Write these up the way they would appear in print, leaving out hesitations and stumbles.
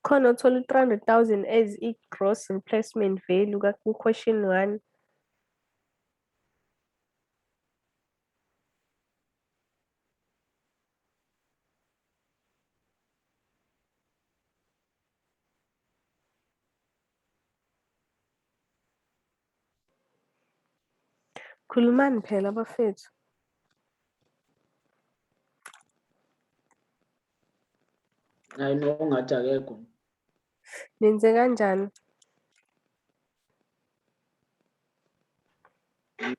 Khona uthola 300,000 as i-gross replacement value ku-question 1. Khulumani phela bafethu. I know ngathi akekho. Nenze kanjani?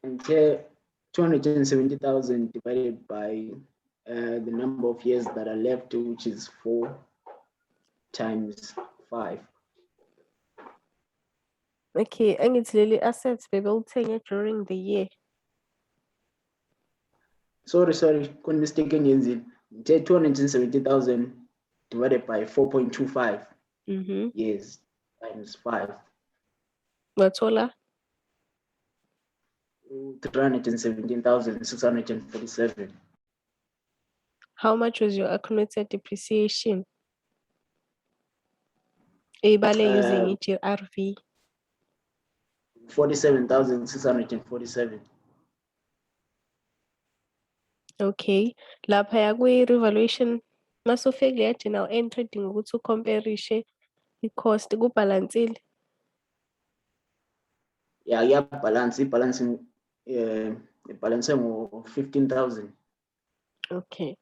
Ngithe 270,000 divided by the number of years that are left, which is 4 times 5. Okay, angithi leli assets bebelithenge during the year. Sorry, mistake engiyenzile. Ngithe 270,000 divided by 4.25 years times 5. Wathola 317,647. how much was your accumulated depreciation? Eyibale using i-GRV. 47,647. Okay, lapha yakwi-revaluation masufike kuleya journal entry idinga ukuthi ucomparishe i-cost kubhalansile. Yeah, balance ngo 15,000. Okay.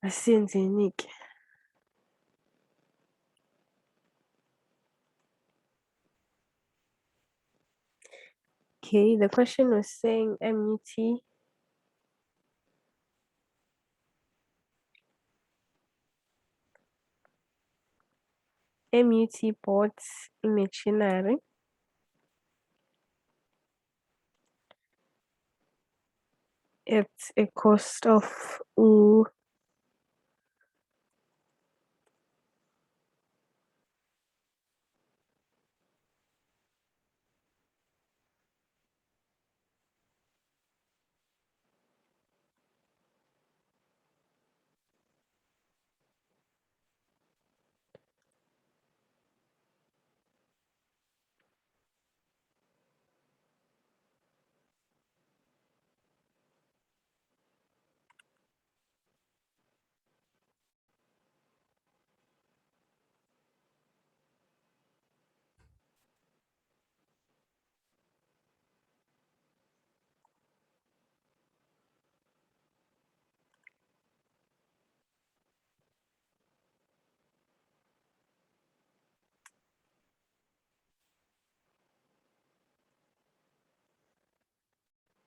Asiyenzeni-ke. Okay, the question was saying MUT bought machinery at a cost of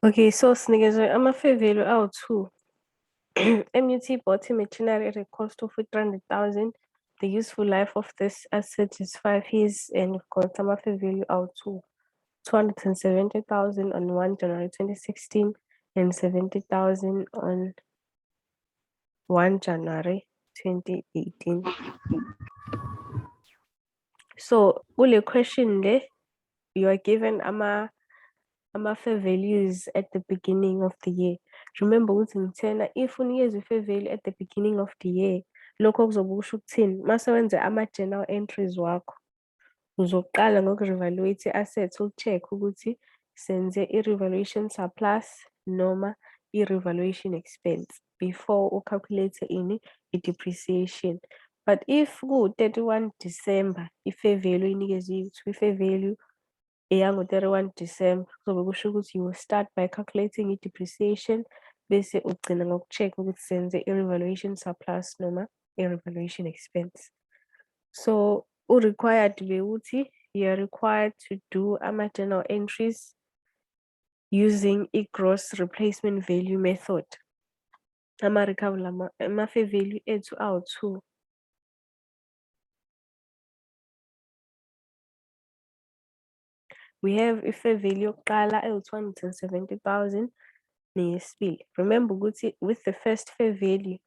okay, so sinikezwe ama-fair value awu-2. MUT bought machinery at a cost of 300,000. The useful life of this asset is 5 years, and of course, ama-fair value awu-2. 270,000 on 1 January 2016 and 70,000 on 1 January 2018. So, ule question le, you are given ama-fair values at the beginning of the year. Remember ukuthi ngithena if unikezwe i-fair value at the beginning of the year, lokho kuzobe kusho ukuthini? Mase wenza ama-journal entries wakho, uzoqala ngoku-revaluate i-assets, ucheck ukuthi senze i-revaluation surplus noma i-revaluation expense before ucalculate i-depreciation. But if ku-31 December i-fair value inikezwe ukuthi i-fair value eyango-31 December kuzobe kusho ukuthi you will start by calculating i-depreciation bese ugcina ngoku-check ukuthi senze i-revaluation surplus noma i-revaluation expense. So required bekuthi you are required to do ama-journal entries using i-gross replacement value method. Ama-fair value ethu awu-2. We have i-fair value yokuqala ewu-270,000 neyesibili. Remember ukuthi with the first fair value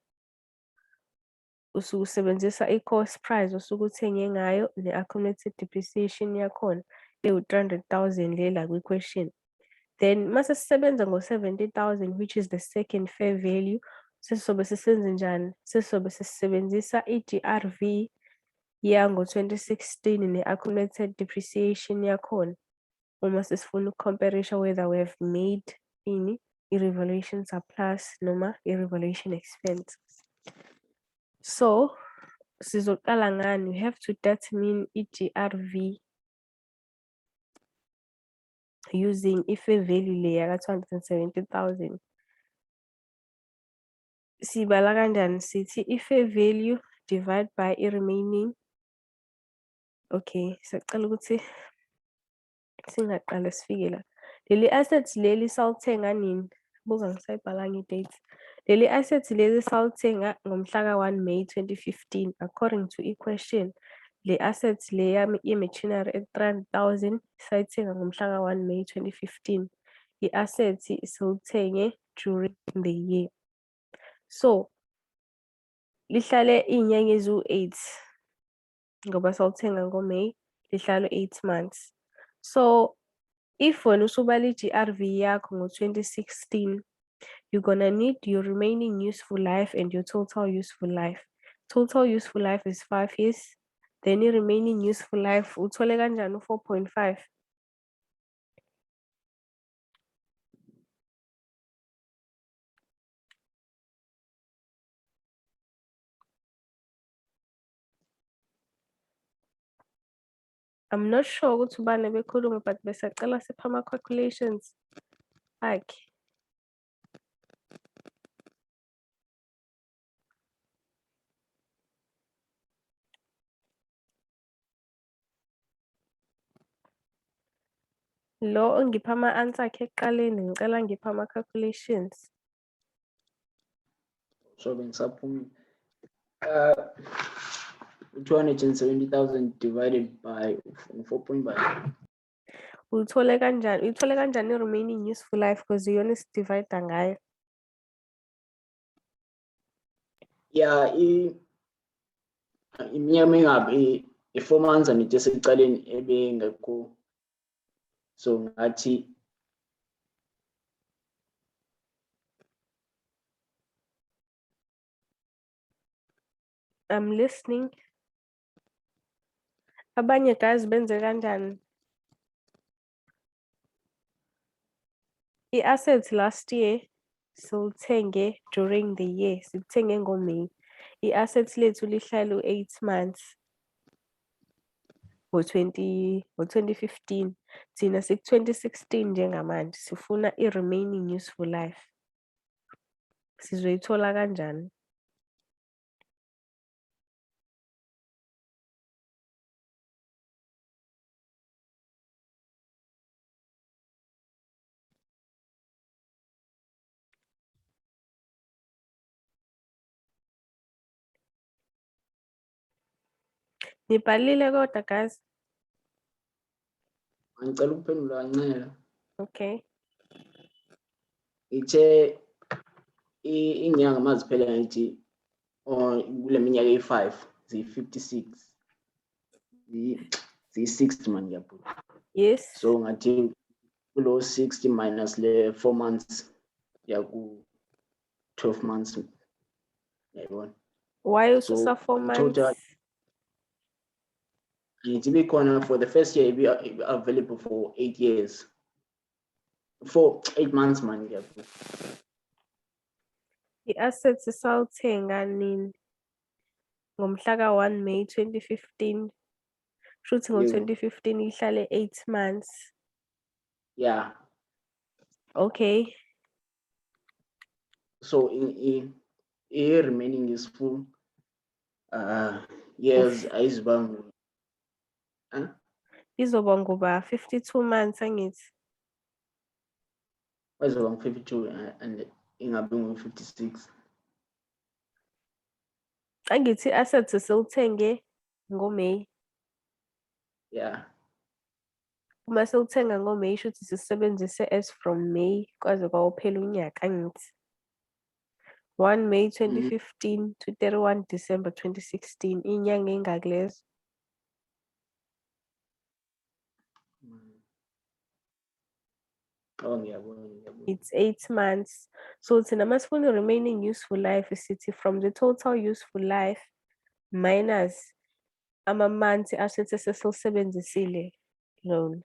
usuke usebenzisa i-cost price osuke uthenge ngayo ne-accumulated depreciation yakhona ewu-300,000 lela kwi-question. Then mase sisebenza ngo-70,000 which is the second fair value, Sesizobe sisenze njani? Sesizobe sisebenzisa i-GRV yango-2016 ne-accumulated depreciation yakhona. Uma sesifuna ukucomparisha whether we have made i-revaluation surplus noma i-revaluation expense. So sizoqala ngani? We have to determine i-GRV using i-fair value leya ka-270,000. Sibala kanjani? Sithi i-fair value divide by i-remaining. Okay, siyacala ukuthi singaqala sifike la. Leli assets leli salithenga nini? Buka ngisayibhalanga i-date. Leli assets leli salithenga ngomhla ka-1 May 2015 according to i-question. Le assets le ye-machinery e-300,000 sayithenga ngomhla ka-1 May 2015. I-assets silithenge during the year. So lihlale iy'nyanga eziwu-8 ngoba salithenga ngo-May, lihlale 8 months. So if wena usubala i-GRV yakho ngo-2016, you're gonna need your remaining useful life and your total useful life. Total useful life is 5 years. Then your remaining useful life uthole kanjani 4.5? I'm not sure ukuthi ubani bekhuluma but besacela sipha ama-calculations akhe. Lo ongipha ama-answer akhe ekuqaleni ngicela ngipha ama-calculations. So bengisaphumile. 270,000 divided by 4.5. Uyithole kanjani i-remaining useful life because iyona isidivide ngayo. Yeah, iminyaka mingabi i-4 months angithi esekucaleni ebengekho. So ngathi I'm listening. Abanye guys benze kanjani? I-assets last year silithenge during the year, silithenge ngo-May. I-assets lethu lihlale u-8 months ngo-2015. Thina siku-2016 njengamanje sifuna i-remaining useful life. Sizoyithola kanjani? Nibhalile kodwa guys? ngicela ukuphendula kancane. Okay. Ithe inyanga maziphela ngithi kule minyaka eyi-5 ziyi-56 ziyi-60 man ngiyabona. Yes. So ngathi kulo 60 minus le 4 months yaku 12 months yayibona. Why So ususa 4 months? total ngithi bikhona for the first year be available for 8 years. For 8 months man ngiyabona. I-assets salithenga nini? Ngomhla ka-1 May 2015. Shuthi ngo-2015 ihlale 8 months. Yeah. Okay. So in remaining useful years ayizibanga. Izoba ngoba 52 months angithi. Ayizobanga 52 and ingabi ngu-56. Angithi assets silithenge ngo-May. Yeah. Uma silithenga ngo-May shuthi sisebenzise as from May kwaze kwawophela unyaka angithi. 1 May 2015 to 31 December 2016 inyanga engaki lezo? Oh ngiyabona. it's 8 months. So thina masifuna remaining useful life sithi from the total useful life minus ama-months asethi sesilisebenzisile loan.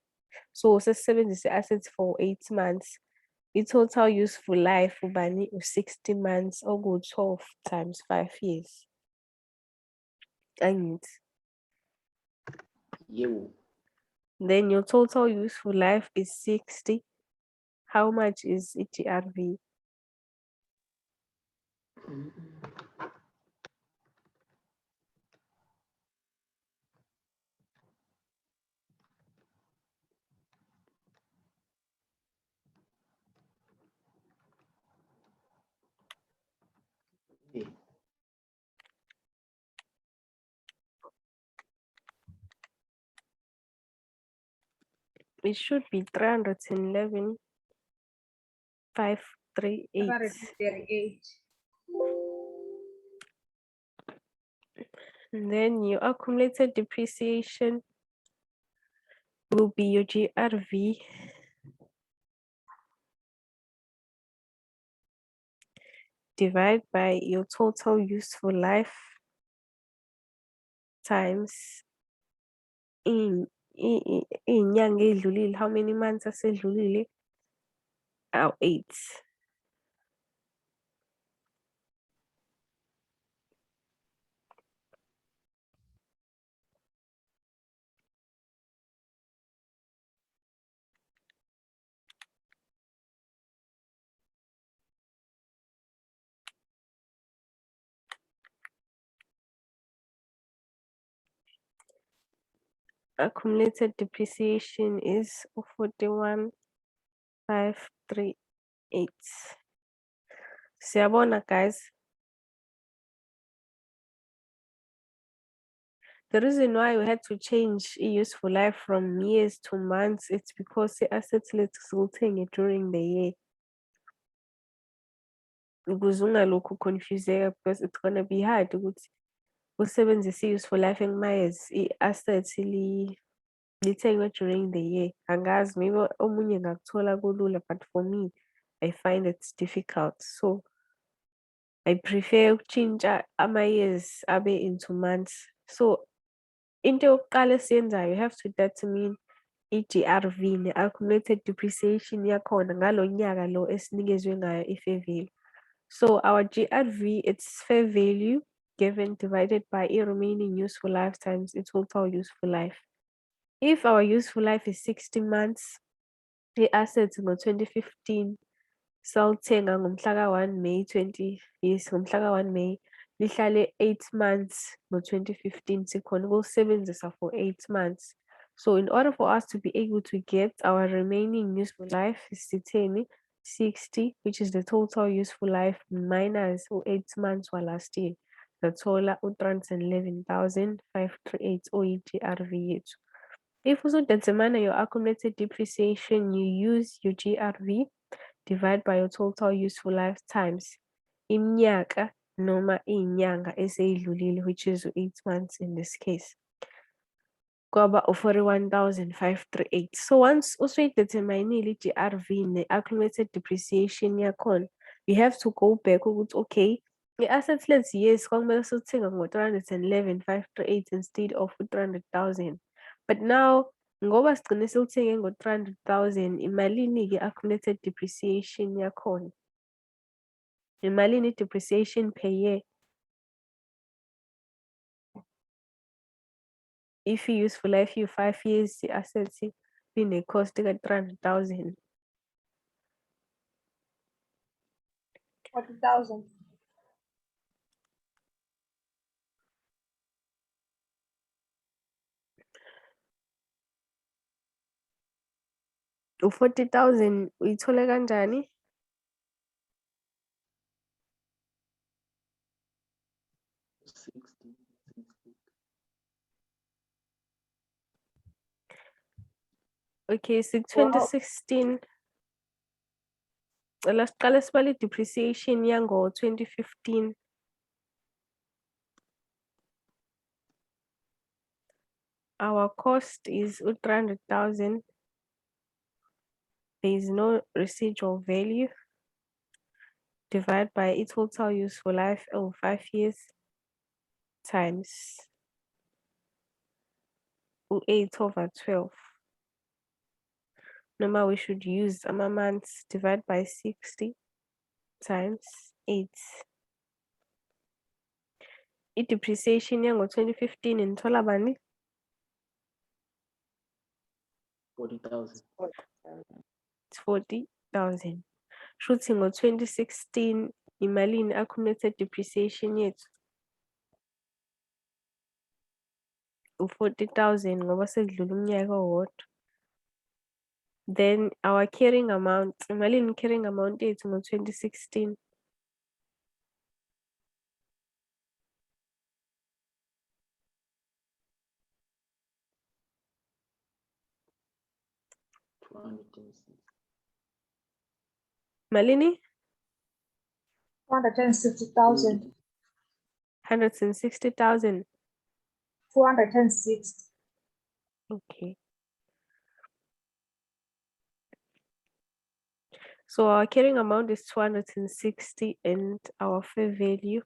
So sesisebenzise assets for 8 months. I-total useful life ubani u-60 months oku-12 times 5 years. Angithi. Yebo. Then your total useful life is 60. How much is i-GRV? Yeah. It should be 311,538. 338. And then your accumulated depreciation will be your GRV divided by your total useful life times iy'nyanga ey'dlulile. How many months asedlulile? 8. Accumulated depreciation is 41,538. Siyabona guys. The reason why we had to change useful life from years to months, it's because the assets let's it during the year. Ukuze ungalokhu confuseka because it's gonna be hard ukuthi usebenzise i-useful life enguma-years i-assets lithengwe during the year. Angazi maybe omunye ngakuthola kulula, but for me I find it difficult. So I prefer ukutshintsha ama-years abe into months. So into yokuqala esiyenzayo, you have to determine i-GRV ne-accumulated depreciation yakhona ngalo nyaka lo esinikezwe ngayo i-fair value. So our GRV, it's fair value given divided by remaining useful life times its total useful life. If our useful life is 60 months, i-assets ngo-2015 salithenga ngomhlaka 1 May 20, yes, ngomhlaka 1 May, lihlale 8 months ngo-2015 sikhona ukulisebenzisa for 8 months. So in order for us to be able to get our remaining useful life is sitheni 60, which is the total useful life minus 8 months wa last year. Sathola u-311,538 oyi-GRV yethu. If usudetermine your accumulated depreciation, you use your GRV divide by your total useful life times iminyaka noma iy'nyanga eseyidlulile, which is 8 months in this case. Kwaba u-41,538. So once usuyideterminile i-GRV ne-accumulated depreciation yakhona, you have to go back ukuthi okay, i-assets lezi yes kwakumele silithenga ngo-311,538 instead of u-300,000. But now ngoba sigcine silithenge ngo-300,000, imalini-ke i-accumulated depreciation yakhona? Imalini i-depreciation per year? If i-useful life you-5 years, i-assets line-cost ka-300,000. 40,000. U-40,000 uyithole kanjani? Okay, Wow. 2016. Cela siqale sibale i-depreciation yango-2015. Our cost is u-300,000. there is no residual value. Divide by its total useful life over 5 years times 8 over 12. Number we should use months divide by 60 times 8. I-depreciation yango-2015 nithola bani? 40,000. It's 40,000. Shuthi ngo-2016 imalini accumulated depreciation yethu? U-40,000 ngoba sekudlula umnyaka owodwa. Then our carrying amount, imalini carrying amount yethu ngo-2016? Malini? 460,000. 160,000. 460. Okay. So our carrying amount is 260 and our fair value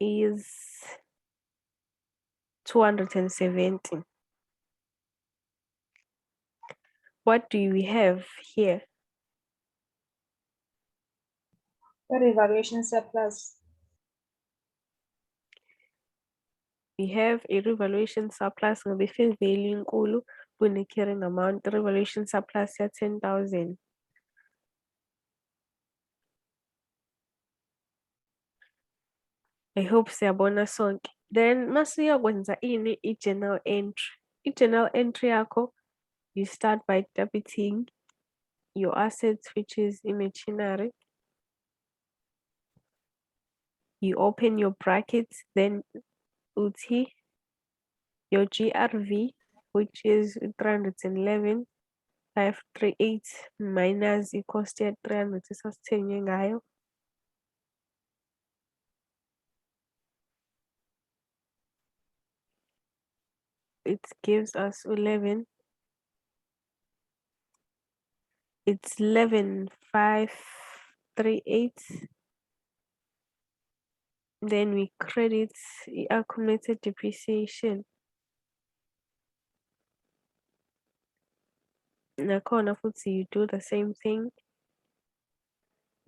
is 270. What do we have here? The revaluation surplus. We have a revaluation surplus ngoba i-fair value inkulu kune-carrying amount. The revaluation surplus ya 10,000. I hope siyabona sonke. Then masiyokwenza ini i-journal entry. I-journal entry yakho, you start by debiting your assets, which is imaginary. You open your brackets, then uthi your GRV, which is 311,538 minus i-cost ya 300 esasithenge ngayo. It gives us 11. It's 11,538. Then we credit the accumulated depreciation. Nakhona futhi you do the same thing.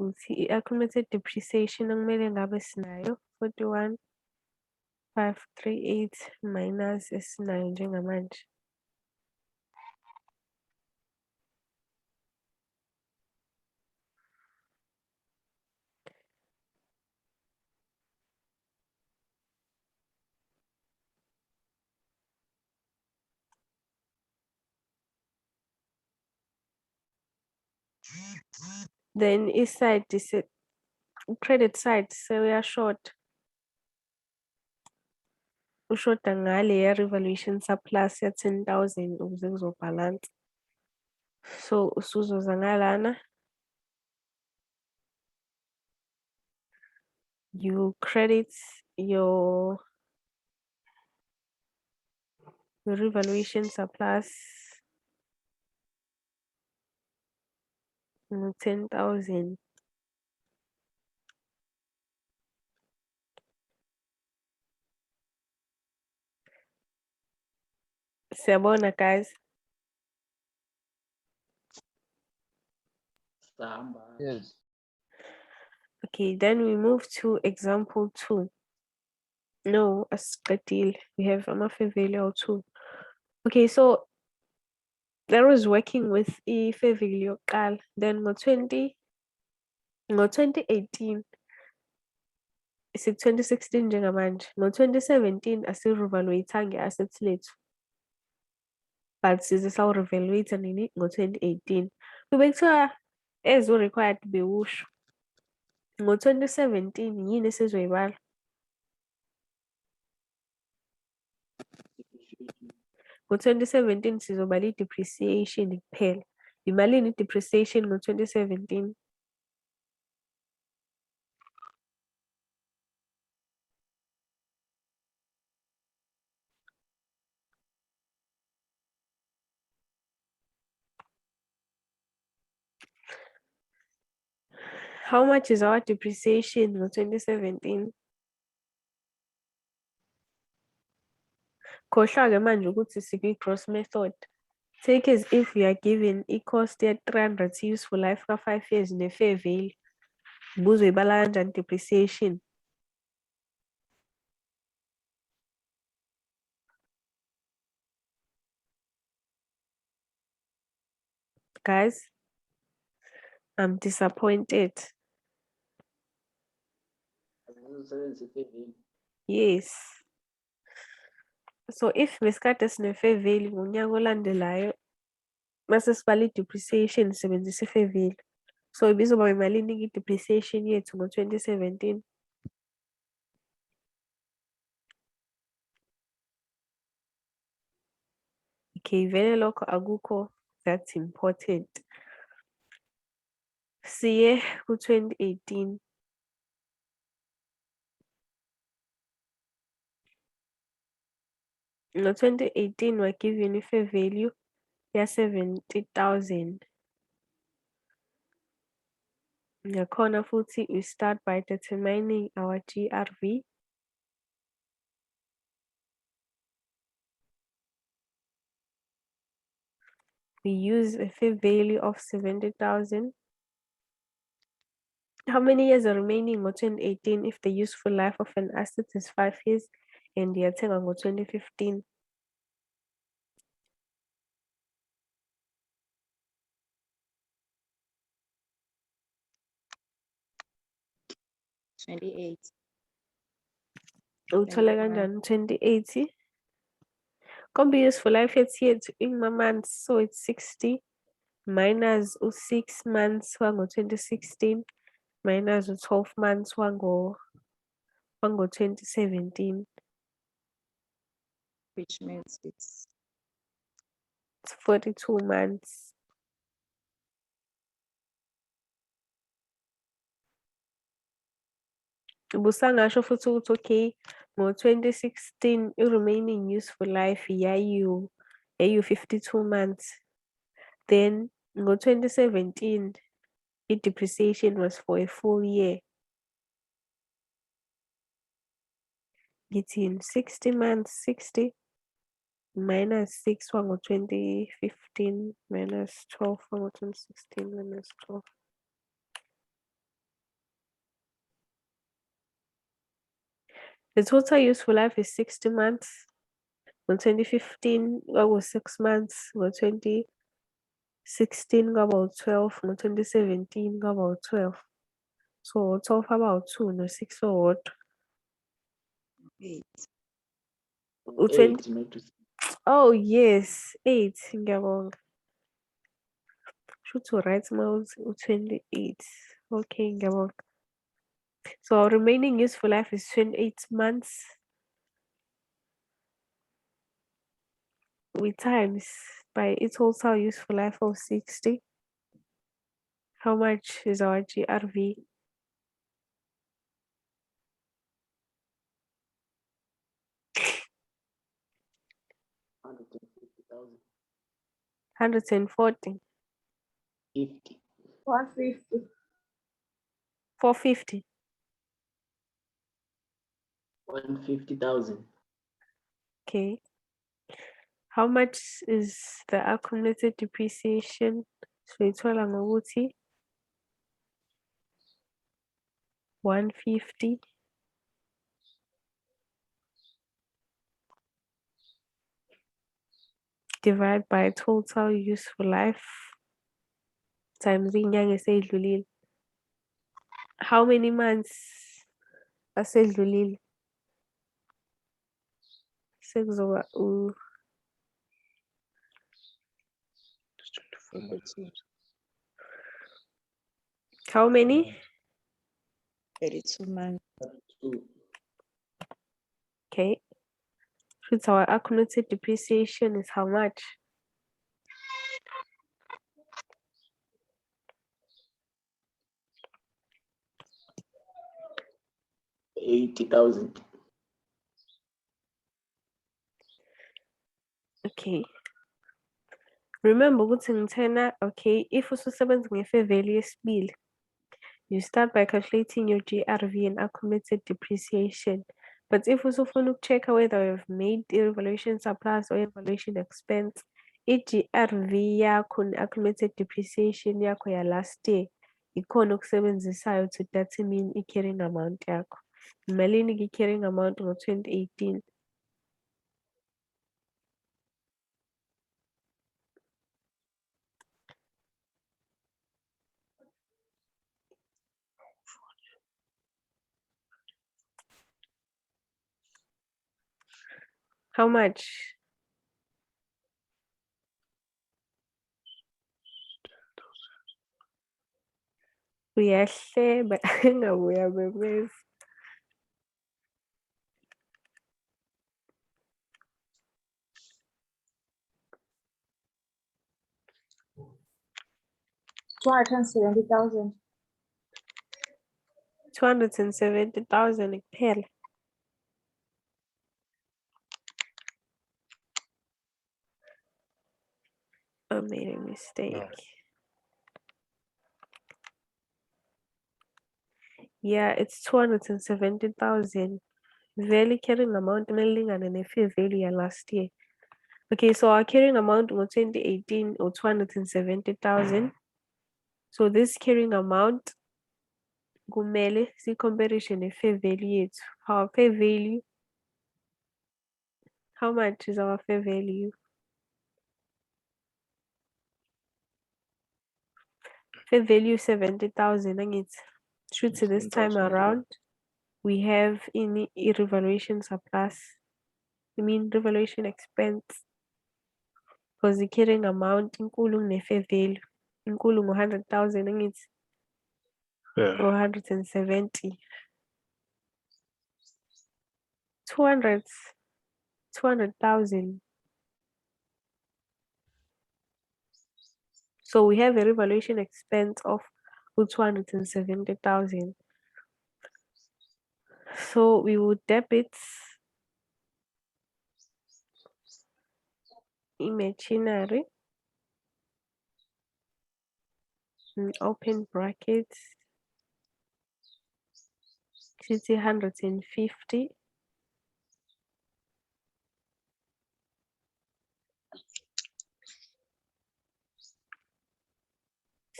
Uthi i-accumulated depreciation okumele ngabe sinayo 41,538 minus esinayo njengamanje. Then side is credit side short. Ushoda ngale ya revaluation surplus ya 10,000 ukuze kuzobhalansa. So usuzoza ngalana. You credit your revaluation surplus 10,000. Siyabona guys. Yes. Okay, then we move to example 2. No, asiqedile. We have ama-fair value awu-2. Okay, so there was working with i-fair value yokuqala. Then ngo-2018 2016 njengamanje. Ngo-2017 asirevaluate-anga i-assets lethu. But size sawu-revaluate nini ngo-2018. Kube kuthiwa as required bewusho. Ngo-2017 yini esizoyibala? Ngo-2017 sizobala i-depreciation kuphela. Imalini i-depreciation ngo-2017? How much is our depreciation in 2017? Khohlwa-ke manje ukuthi sikwi-gross method. Take as if we are given i-cost ye-300 useful life ka-5 years ne-fair value. Ubuzoyibala kanjani depreciation? Guys, I'm disappointed. Yes. So if besikade sine-fair value ngonyaka olandelayo, mase sibala i-depreciation sisebenzisa i-fair value. So ibizoba imalini i-depreciation yethu ngo-2017? Okay, vele lokho akukho that important. Siye ku-2018. Ngo-2018 we're given a value ya-70,000. Yakhona futhi we start by determining our GRV. We use a fair value of 70,000. How many years are remaining in 2018 if the useful life of an asset is 5 years and yathenga ngo-2015? Uthole kanjani 2080? Kombi useful life yethu in-months, so it's 60 minus 6 months wango-2016 minus 12 months wango-2017. Which means it's 42 months. Busangasho futhi ukuthi okay, ngo-2016 i-remaining useful life yayu 52 months. Then ngo-2017 i-depreciation was for a full year. Githini 60 months, 60 minus 6 wango-2015 minus 12 wango-2016 minus 12. The total useful life is 60 months. Ngo-2015 was 6 months. Ngo-2016 about 12. Ngo-2017 about 12. So 12 about 2 no 6 or what? 8. Eight, not to Oh yes, 8. Ngiyabonga. Should to write mode 28. Okay, ngiyabonga. So our remaining useful life is 28 months. We times by a total useful life of 60. How much is our GRV? 150,000. 140. 50. 150. 450. 150,000. Okay. How much is the accumulated depreciation? Siyithola ngokuthi 150 divide by total useful life times inyanga eseyidlulile. How many months asedlulile? Sekuzoba how many? 32 months. 2. Okay. So our accumulated depreciation is how much? 80,000. Okay. Remember ukuthi ngithena, okay, if ususebenza nge-fair value yesibili, You start by calculating your GRV and accumulated depreciation. But if also want to check whether you've made evaluation surplus or evaluation expense, i-GRV yakho ne-accumulated depreciation yakho ya last year ikhona okusebenzisayo to determine i-carrying amount yakho. Imalini i-carrying amount ngo-2018? How much? Uyahleba engabuya bebeza. $270,000. 270,000 kuphela. I made a mistake. Yeah, it's 270,000. Value carrying amount melingana ne-fair value last year. Okay, so our carrying amount was 2018 or 270,000. So this carrying amount kumele si-comparison ne-fair value yethu. Our fair value, how much is our fair value? Fair value 70,000 angithi. Shoot to this time around, we have in revaluation surplus. I mean revaluation expense. Because the carrying amount inkulu ne-fair value. Inkulu 100,000 angithi. Yeah. 470. 200,000. So we have a revaluation expense of 270,000. So we would debit imaginary open brackets 150.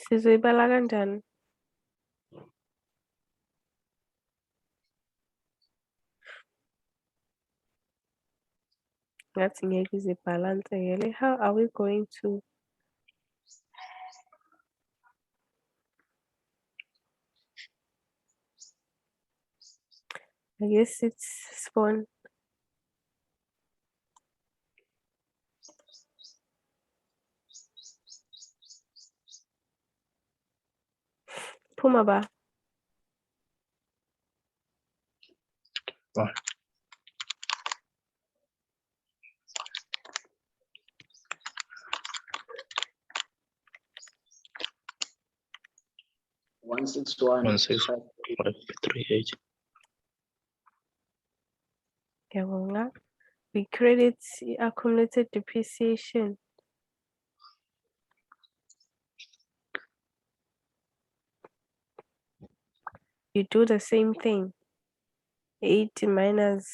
Sizoyibala kanjani? Ngathi ngeke izibhalanseke. How are we going to I guess it's spawn. Phuma ba. Fine. One six one 165.38. Ngiyabonga. We credit accumulated depreciation. You do the same thing. 80 minus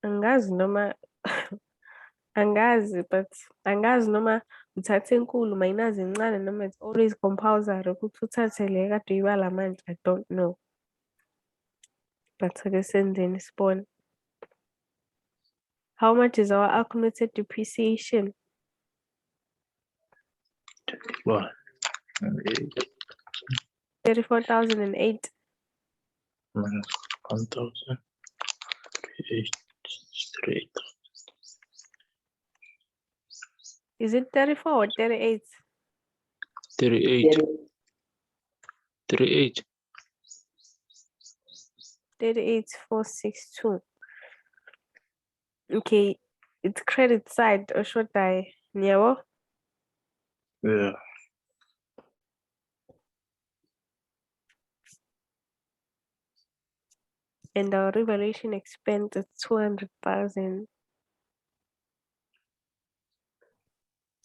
angazi noma angazi, but angazi noma uthathe enkulu minus encane noma it's always compulsory ukuthi uthathe le kade uyibala manje. I don't know. But ake senzeni spawn. How much is our accumulated depreciation? 1. 34,008. Minus 1,000. 38. Is it 34 or 38? 38. 38. 38,462. Okay, it's credit side or should I? Nyawo? Yeah. And our revaluation expense is 200,000.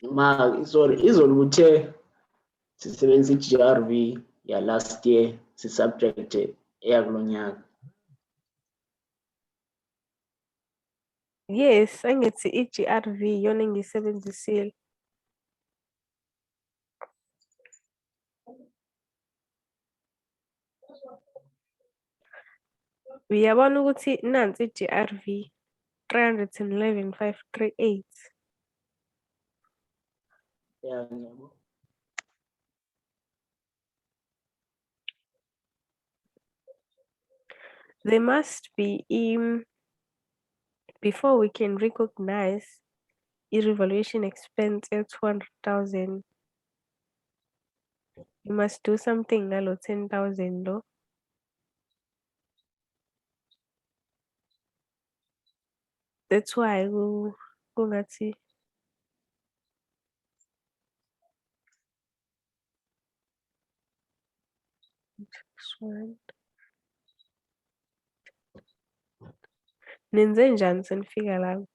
Ma, sorry, izolo uthe sisebenzisa i-GRV ya last year sisubtract eyakulo nyaka. Yes, angithi i-GRV iyona engiyisebenzisile. Uyabona ukuthi nansi i-GRV 311,538. Yeah, ngiyabo. There must be before we can recognize i-revaluation expense at 200,000. You must do something ngalo 10,000 lo. That's why kungathi nenze njani senifika la?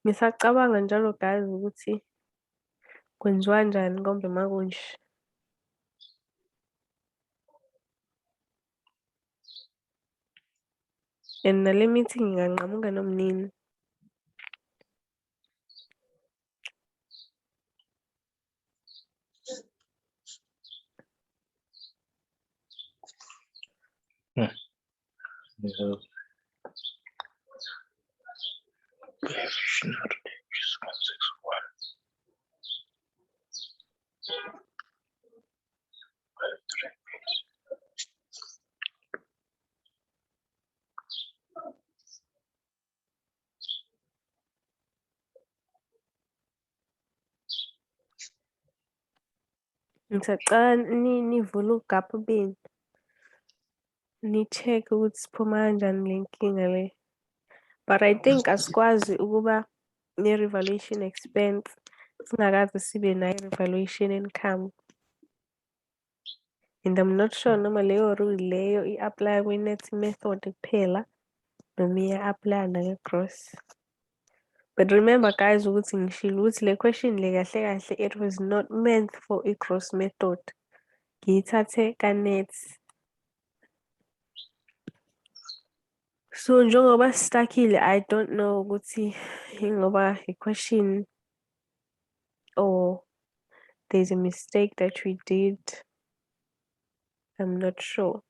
Ngisacabanga njalo guys ukuthi kwenziwa kanjani konke makunje. And nale meeting nginganqamuka noma nini. We have Hmwrk, which is 161. Ngisacala nivule ugaphu benu. Ni-check ukuthi siphuma kanjani le nkinga le. But I think asikwazi ukuba ne-revaluation expense singakaze sibe nayo i-revaluation income. And I'm not sure noma leyo rule leyo i-apply kwi-net method kuphela noma iya-apply naka-gross. But remember guys ukuthi ngishilo ukuthi le question le kahle kahle it was not meant for i-gross method. Ngiyithathe ka-net. So njengoba stuckile, I don't know ukuthi ingoba i-question or there's a mistake that we did. I'm not sure.